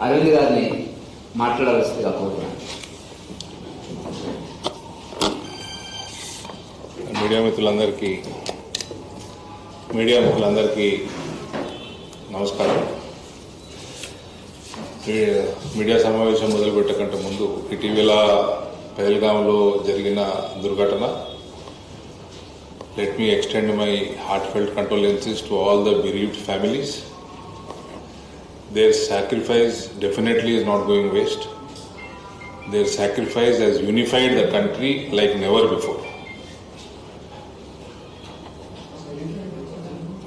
అరవింద్ గారిని మాట్లాడవలసిందిగా కోరుతున్నాను. మీడియా మిత్రులందరికీ నమస్కారం. మీడియా సమావేశం మొదలుపెట్టకంటే ముందు ఇటీవల పహల్గాంలో జరిగిన దుర్ఘటన, let me extend my heartfelt condolences to all the bereaved families. Their sacrifice definitely is not going waste. Their sacrifice has unified the country like never before.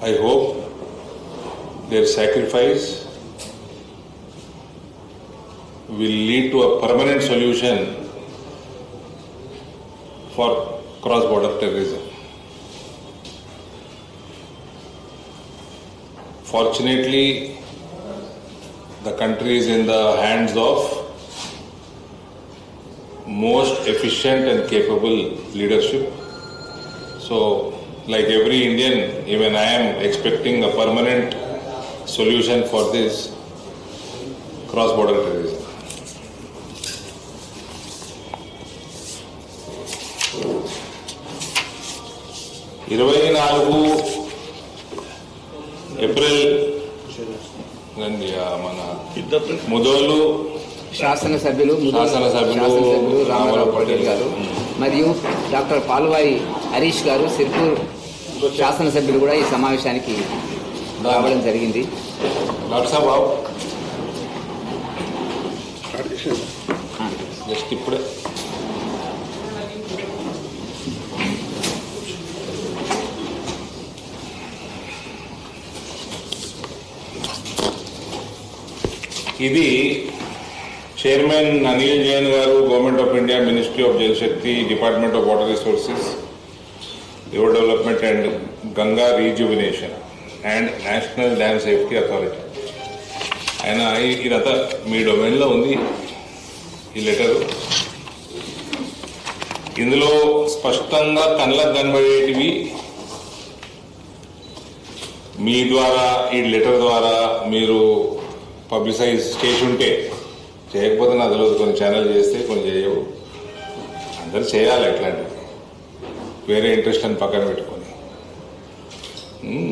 I hope their sacrifice will lead to a permanent solution for cross-border terrorism. Fortunately, the country is in the hands of most efficient and capable leadership. So, like every Indian, even I am expecting a permanent solution for this cross-border terrorism. April మన ముదోలు శాసనసభ్యులు రామారావు పటేల్ గారు మరియు doctor Palvai Harish గారు, సిర్పూర్ శాసనసభ్యులు కూడా ఈ సమావేశానికి రావడం జరిగింది. డాక్టర్ సాబ్ జస్ట్ ఇప్పుడే ఇది చైర్మన్ అనిల్ జైన్ గారు, government of India, ministry of Jal Shakti, department of water resources, river development and Ganga rejuvenation and national dam safety authority. ఆయన ఇదంతా మీ డొమైన్లో ఉంది ఈ లెటరు. ఇందులో స్పష్టంగా కళ్ళకు కనబడేటివి మీ ద్వారా, ఈ లెటర్ ద్వారా మీరు పబ్లిసైజ్ చేసి ఉంటే, చేయకపోతే నాకు తెలియదు. కొన్ని ఛానల్ చేస్తే కొన్ని చేయవు. అందరు చేయాలి అట్లాంటివి, వేరే ఇంట్రెస్ట్ అని పక్కన పెట్టుకొని.